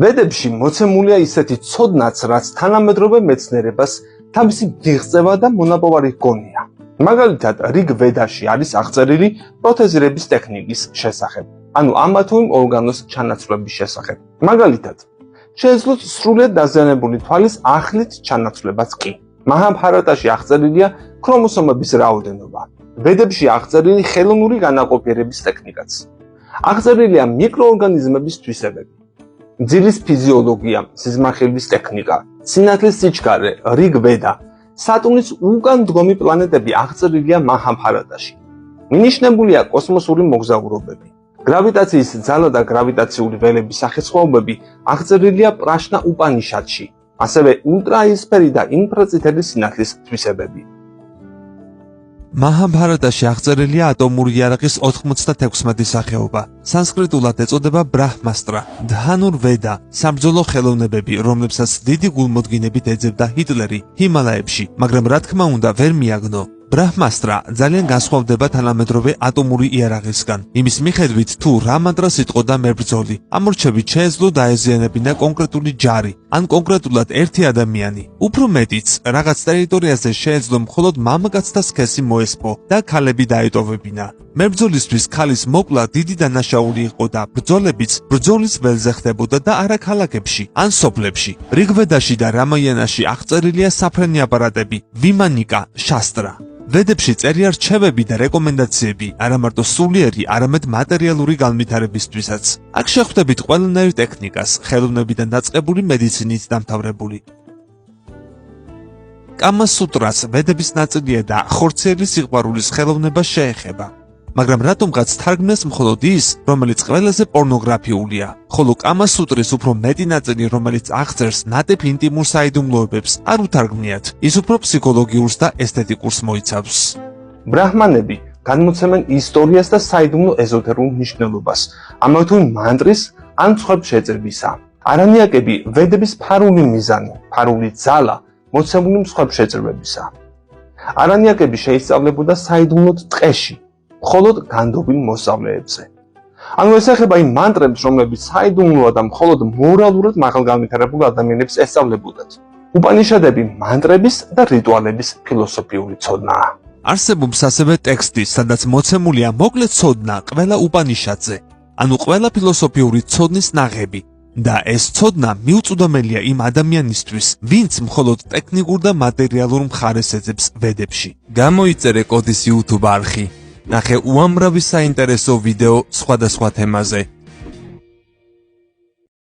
ვედებში მოცემულია ისეთი ცოდნაც, რაც თანამედროვე მეცნიერებას თავისი მიღწევა და მონაპოვარი ჰგონია. მაგალითად, რიგ ვედაში არის აღწერილი პროთეზირების ტექნიკის შესახებ, ანუ ამა თუ იმ ორგანოს ჩანაცვლების შესახებ. მაგალითად, შეეძლოთ სრულიად დაზიანებული თვალის ახლით ჩანაცვლებაც კი. მაჰაბჰარატაში აღწერილია ქრომოსომების რაოდენობა. ვედებში აღწერილი ხელოვნური განაყოფიერების ტექნიკაც. აღწერილია მიკროორგანიზმების თვისებები. ძილის ფიზიოლოგია, სიზმახილის ტექნიკა, სინათლის სიჩქარე, რიგ ვედა, სატურნის უკან დგომი პლანეტები აღწერილია მაჰაბჰარატაში. მინიშნებულია კოსმოსური მოგზაურობები. გრავიტაციის ძალა და გრავიტაციული ველების სახესხვაობები აღწერილია პრაშნა უპანიშადში, ასევე ულტრააისფერი და ინფრაწითელი სინათლის თვისებები. მაჰაბჰარატაში აღწერილია ატომური იარაღის 96 სახეობა. სანსკრიტულად ეწოდება ბრაჰმასტრა, დჰანურ ვედა, საბრძოლო ხელოვნებები, რომლებსაც დიდი გულმოდგინებით ეძებდა ჰიტლერი ჰიმალაებში, მაგრამ რა თქმა უნდა ვერ მიაგნო. ბრაჰმასტრა ძალიან განსხვავდება თანამედროვე ატომური იარაღისგან. იმის მიხედვით, თუ რა მანტრას იტყოდა მებრძოლი, ამორჩევით შეეძლო დაეზიანებინა კონკრეტული ჯარი, ან კონკრეტულად ერთი ადამიანი. უფრო მეტიც, რაღაც ტერიტორიაზე შეეძლო მხოლოდ მამაკაცთა სქესი მოესპო და ქალები დაეტოვებინა. მებრძოლისთვის ქალის მოკლა დიდი დანაშაული იყო და ბრძოლებიც ბრძოლის ველზე ხდებოდა და არა ქალაქებში ან სოფლებში. რიგვედაში და რამაიანაში აღწერილია საფრენი აპარატები, ვიმანიკა, შასტრა. ვედებში წერია რჩევები და რეკომენდაციები, არა მარტო სულიერი, არამედ მატერიალური განვითარებისთვისაც. აქ შეხვდებით ყველანაირ ტექნიკას, ხელოვნებიდან დაწყებული მედიცინით დამთავრებული. კამა-სუტრას ვედების ნაწილია და ხორციელი სიყვარულის ხელოვნება შეეხება. მაგრამ რატომღაც თარგმნეს მხოლოდ ის, რომელიც ყველაზე პორნოგრაფიულია, ხოლო კამა-სუტრის უფრო მეტი ნაწილი, რომელიც აღწერს ნატიფ ინტიმურ საიდუმლოებებს, არ უთარგმნიათ, ის უფრო ფსიქოლოგიურს და ესთეტიკურს მოიცავს. ბრაჰმანები განმოცემენ ისტორიას და საიდუმლო ეზოთერულ მნიშვნელობას, ამავე თუ მანტრის ან სხვების შეწირვისა. არანიაკები ვედების ფარული მიზანი, ფარული ძალა მოცემული სხვების შეწირვებისა. არანიაკები შეისწავლებოდა საიდუმლოდ ტყეში, მხოლოდ განდობილ მოსწავლეებზე. ანუ ეს ეხება იმ მანტრებს, რომლებიც საიდუმლოა და მხოლოდ მორალურად მაღალგანვითარებულ ადამიანებს ესწავლებოდათ. უპანიშადები მანტრების და რიტუალების ფილოსოფიური ცოდნაა. არსებობს ასევე ტექსტი, სადაც მოცემულია მოკლე ცოდნა ყველა უპანიშადზე, ანუ ყველა ფილოსოფიური ცოდნის ნაღები. და ეს ცოდნა მიუწვდომელია იმ ადამიანისთვის, ვინც მხოლოდ ტექნიკურ და მატერიალურ მხარეს ეძებს ვედებში. გამოიწერე კოდის YouTube არხი. ნახე უამრავი საინტერესო ვიდეო სხვადასხვა თემაზე.